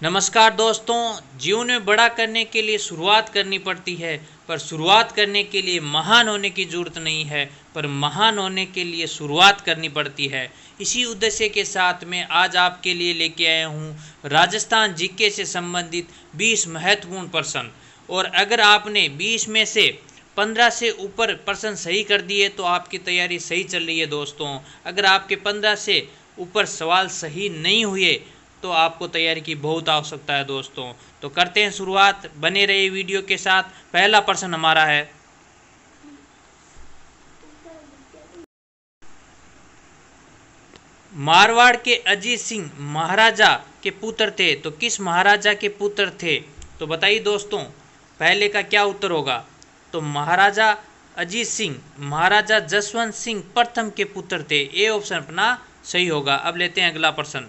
नमस्कार दोस्तों। जीवन में बड़ा करने के लिए शुरुआत करनी पड़ती है, पर शुरुआत करने के लिए महान होने की ज़रूरत नहीं है, पर महान होने के लिए शुरुआत करनी पड़ती है। इसी उद्देश्य के साथ मैं आज आपके लिए लेके आया हूँ राजस्थान जीके से संबंधित 20 महत्वपूर्ण प्रश्न। और अगर आपने 20 में से 15 से ऊपर प्रश्न सही कर दिए तो आपकी तैयारी सही चल रही है दोस्तों। अगर आपके 15 से ऊपर सवाल सही नहीं हुए तो आपको तैयारी की बहुत आवश्यकता है दोस्तों। तो करते हैं शुरुआत, बने रहिए वीडियो के साथ। पहला प्रश्न हमारा है, मारवाड़ के अजीत सिंह महाराजा के पुत्र थे, तो किस महाराजा के पुत्र थे? तो बताइए दोस्तों, पहले का क्या उत्तर होगा? तो महाराजा अजीत सिंह महाराजा जसवंत सिंह प्रथम के पुत्र थे। ए ऑप्शन अपना सही होगा। अब लेते हैं अगला प्रश्न।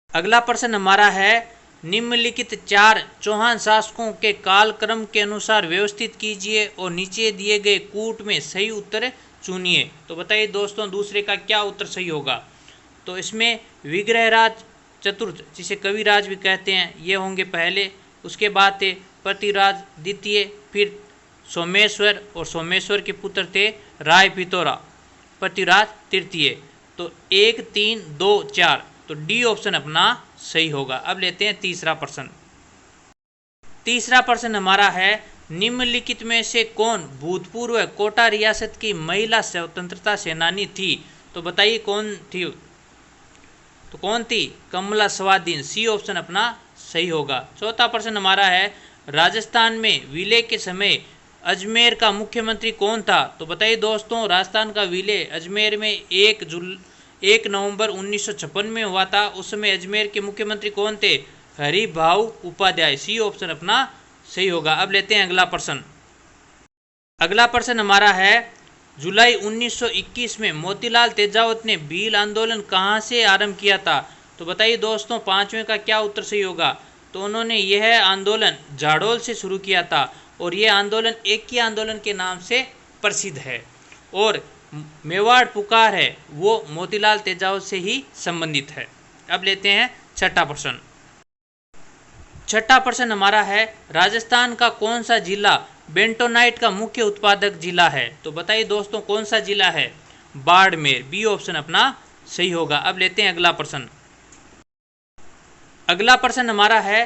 अगला प्रश्न हमारा है, निम्नलिखित 4 चौहान शासकों के कालक्रम के अनुसार व्यवस्थित कीजिए और नीचे दिए गए कूट में सही उत्तर चुनिए। तो बताइए दोस्तों, दूसरे का क्या उत्तर सही होगा? तो इसमें विग्रहराज चतुर्थ, जिसे कविराज भी कहते हैं, ये होंगे पहले। उसके बाद थे पृथ्वीराज द्वितीय, फिर सोमेश्वर, और सोमेश्वर के पुत्र थे राय पिथौरा, पृथ्वीराज तृतीय। तो 1 3 2 4, तो डी ऑप्शन अपना सही होगा। अब लेते हैं तीसरा प्रश्न। तीसरा प्रश्न हमारा है, निम्नलिखित में से कौन भूतपूर्व कोटा रियासत की महिला स्वतंत्रता सेनानी थी? तो बताइए कौन थी? तो कौन थी? कमला स्वाधीन। सी ऑप्शन अपना सही होगा। चौथा प्रश्न हमारा है, राजस्थान में विलय के समय अजमेर का मुख्यमंत्री कौन था? तो बताइए दोस्तों, राजस्थान का विलय अजमेर में 1 नवंबर 1956 में हुआ था। उस समय अजमेर के मुख्यमंत्री कौन थे? हरिभाऊ उपाध्याय। सी ऑप्शन अपना सही होगा। अब लेते हैं अगला प्रश्न। अगला प्रश्न हमारा है, जुलाई 1921 में मोतीलाल तेजावत ने भील आंदोलन कहां से आरंभ किया था? तो बताइए दोस्तों, पांचवें का क्या उत्तर सही होगा? तो उन्होंने यह आंदोलन झाड़ोल से शुरू किया था, और यह आंदोलन एक ही आंदोलन के नाम से प्रसिद्ध है। और मेवाड़ पुकार है वो मोतीलाल तेजावत से ही संबंधित है। अब लेते हैं छठा प्रश्न। छठा प्रश्न हमारा है, राजस्थान का कौन सा जिला बेंटोनाइट का मुख्य उत्पादक जिला है? तो बताइए दोस्तों, कौन सा जिला है? बाड़मेर। बी ऑप्शन अपना सही होगा। अब लेते हैं अगला प्रश्न। अगला प्रश्न हमारा है,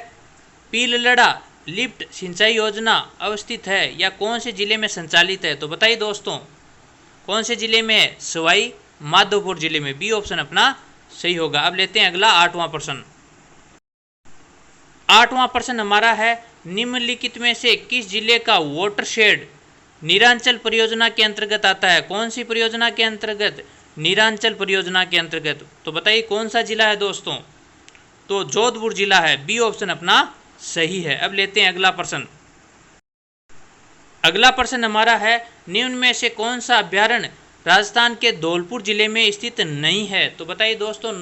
पीललड़ा लिफ्ट सिंचाई योजना अवस्थित है या कौन से जिले में संचालित है? तो बताइए दोस्तों, कौन से जिले में है? सवाई माधोपुर जिले में। बी ऑप्शन अपना सही होगा। अब लेते हैं अगला आठवां प्रश्न। आठवां प्रश्न हमारा है, निम्नलिखित में से किस जिले का वाटरशेड नीरांचल परियोजना के अंतर्गत आता है? कौन सी परियोजना के अंतर्गत? नीरांचल परियोजना के अंतर्गत। तो बताइए कौन सा जिला है दोस्तों? तो जोधपुर जिला है। बी ऑप्शन अपना सही है। अब लेते हैं अगला प्रश्न। अगला प्रश्न हमारा है, निम्न में से कौन सा अभ्यारण्य राजस्थान के धौलपुर जिले में स्थित नहीं है? तो बताइए दोस्तों,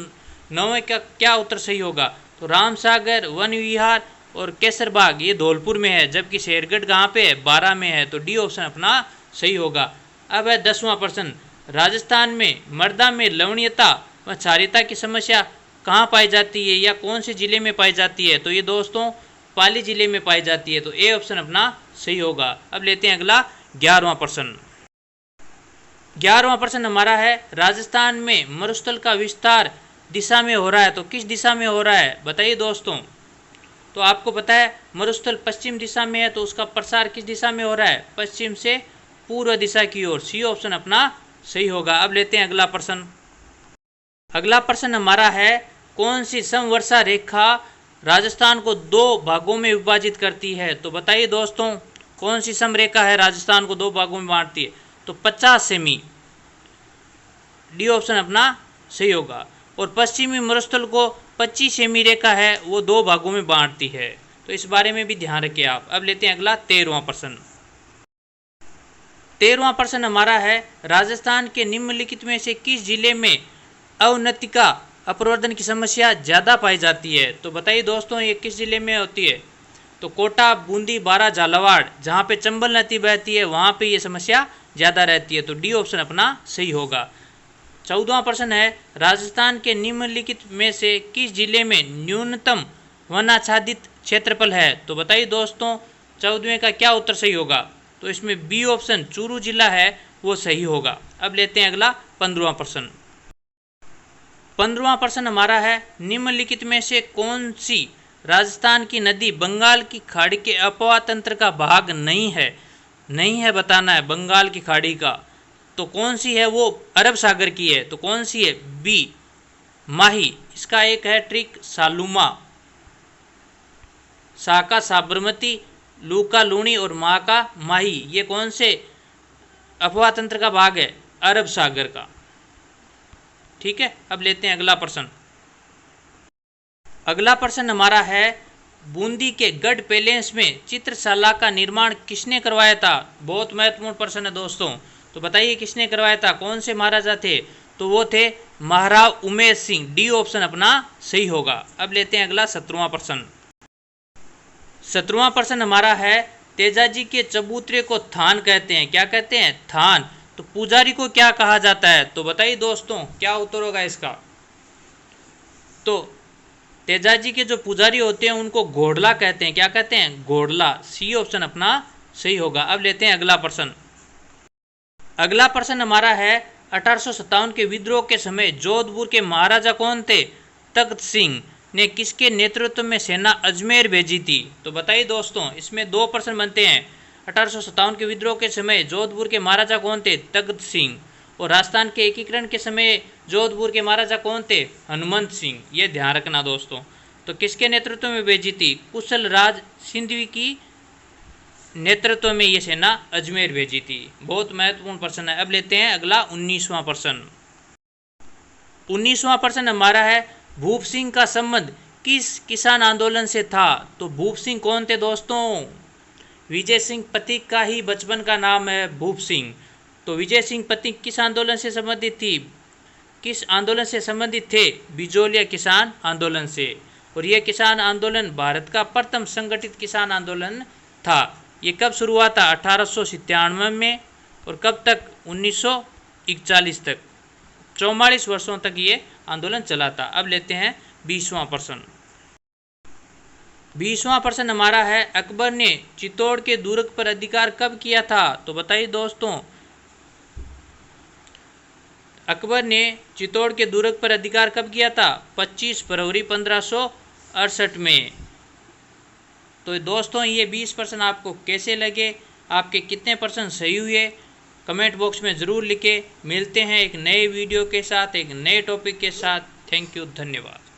9वें का क्या उत्तर सही होगा? तो रामसागर, वन विहार और केसरबाग ये धौलपुर में है, जबकि शेरगढ़ कहाँ पे है? 12 में है। तो डी ऑप्शन अपना सही होगा। अब है 10वां प्रश्न, राजस्थान में मृदा में लवणीयता व क्षारीयता की समस्या कहाँ पाई जाती है या कौन से जिले में पाई जाती है? तो ये दोस्तों पाली जिले में पाई जाती है। तो ए ऑप्शन अपना सही होगा। अब लेते हैं अगला 11वां प्रश्न। 11वां प्रश्न हमारा है, राजस्थान में मरुस्थल का विस्तार दिशा में हो रहा है, तो किस दिशा में हो रहा है? बताइए दोस्तों। तो आपको पता है मरुस्थल पश्चिम दिशा में है, तो उसका प्रसार किस दिशा में हो रहा है? पश्चिम से पूर्व दिशा की ओर। सी ऑप्शन अपना सही होगा। अब लेते हैं अगला प्रश्न। अगला प्रश्न हमारा है, कौन सी समवर्षा रेखा राजस्थान को 2 भागों में विभाजित करती है? तो बताइए दोस्तों, कौन सी समरेखा है राजस्थान को 2 भागों में बांटती है? तो 50 सेमी। डी ऑप्शन अपना सही होगा। और पश्चिमी मरुस्थल को 25 सेमी रेखा है, वो 2 भागों में बांटती है। तो इस बारे में भी ध्यान रखिए आप। अब लेते हैं अगला 13वां प्रश्न। 13वां प्रश्न हमारा है, राजस्थान के निम्नलिखित में से किस जिले में अवनतिका अप्रवर्धन की समस्या ज़्यादा पाई जाती है? तो बताइए दोस्तों, ये किस जिले में होती है? तो कोटा, बूंदी, बारा, झालावाड़, जहाँ पे चंबल नदी बहती है वहाँ पे ये समस्या ज़्यादा रहती है। तो डी ऑप्शन अपना सही होगा। 14वां प्रश्न है, राजस्थान के निम्नलिखित में से किस जिले में न्यूनतम वन आच्छादित क्षेत्रफल है। तो बताइए दोस्तों 14वें का क्या उत्तर सही होगा। तो इसमें बी ऑप्शन चूरू जिला है वो सही होगा। अब लेते हैं अगला 15वां प्रश्न। 15वां प्रश्न हमारा है, निम्नलिखित में से कौन सी राजस्थान की नदी बंगाल की खाड़ी के अपवाह तंत्र का भाग नहीं है। नहीं है बताना है बंगाल की खाड़ी का। तो कौन सी है वो अरब सागर की है। तो कौन सी है, बी माही। इसका एक है ट्रिक सालुमा, सा का साबरमती, लू का लूणी और माँ का माही। ये कौन से अपवाह तंत्र का भाग है, अरब सागर का। ठीक है, अब लेते हैं अगला प्रश्न। अगला प्रश्न हमारा है, बूंदी के गढ़ पैलेस में चित्रशाला का निर्माण किसने करवाया था। बहुत महत्वपूर्ण प्रश्न है दोस्तों। तो बताइए किसने करवाया था, कौन से महाराजा थे। तो वो थे महाराव उमेश सिंह। डी ऑप्शन अपना सही होगा। अब लेते हैं अगला 17वां प्रश्न। 17वां प्रश्न हमारा है, तेजाजी के चबूतरे को थान कहते हैं। क्या कहते हैं, थान। तो पुजारी को क्या कहा जाता है। तो बताइए दोस्तों क्या उत्तर होगा इसका। तो तेजाजी के जो पुजारी होते हैं उनको घोड़ला कहते हैं। क्या कहते हैं, घोड़ला। सी ऑप्शन अपना सही होगा। अब लेते हैं अगला प्रश्न। अगला प्रश्न हमारा है, 1857 के विद्रोह के समय जोधपुर के महाराजा कौन थे। तख्त सिंह ने किसके नेतृत्व में सेना अजमेर भेजी थी। तो बताइए दोस्तों इसमें दो प्रश्न बनते हैं। 1857 के विद्रोह के समय जोधपुर के महाराजा कौन थे, तख्त सिंह। और राजस्थान के एकीकरण के समय जोधपुर के महाराजा कौन थे, हनुमंत सिंह। ये ध्यान रखना दोस्तों। तो किसके नेतृत्व में भेजी थी, कुशल राज सिंधवी की नेतृत्व में ये सेना अजमेर भेजी थी। बहुत महत्वपूर्ण प्रश्न है। अब लेते हैं अगला 19वां प्रश्न। 19वां प्रश्न हमारा है, भूप सिंह का संबंध किस किसान आंदोलन से था। तो भूप सिंह कौन थे दोस्तों, विजय सिंह पथिक का ही बचपन का नाम है भूप सिंह। तो विजय सिंह पथिक किस आंदोलन से संबंधित थी, किस आंदोलन से संबंधित थे, बिजोलिया किसान आंदोलन से। और यह किसान आंदोलन भारत का प्रथम संगठित किसान आंदोलन था। ये कब शुरू हुआ था, 1897 में। और कब तक, 1941 तक। 44 वर्षों तक ये आंदोलन चला था। अब लेते हैं 20वां प्रश्न। 20वां प्रश्न हमारा है, अकबर ने चित्तौड़ के दुर्ग पर अधिकार कब किया था। तो बताइए दोस्तों अकबर ने चित्तौड़ के दुर्ग पर अधिकार कब किया था, 25 फरवरी 1568 में। तो दोस्तों ये 20 प्रश्न आपको कैसे लगे, आपके कितने प्रश्न सही हुए, कमेंट बॉक्स में ज़रूर लिखें। मिलते हैं एक नए वीडियो के साथ, एक नए टॉपिक के साथ। थैंक यू, धन्यवाद।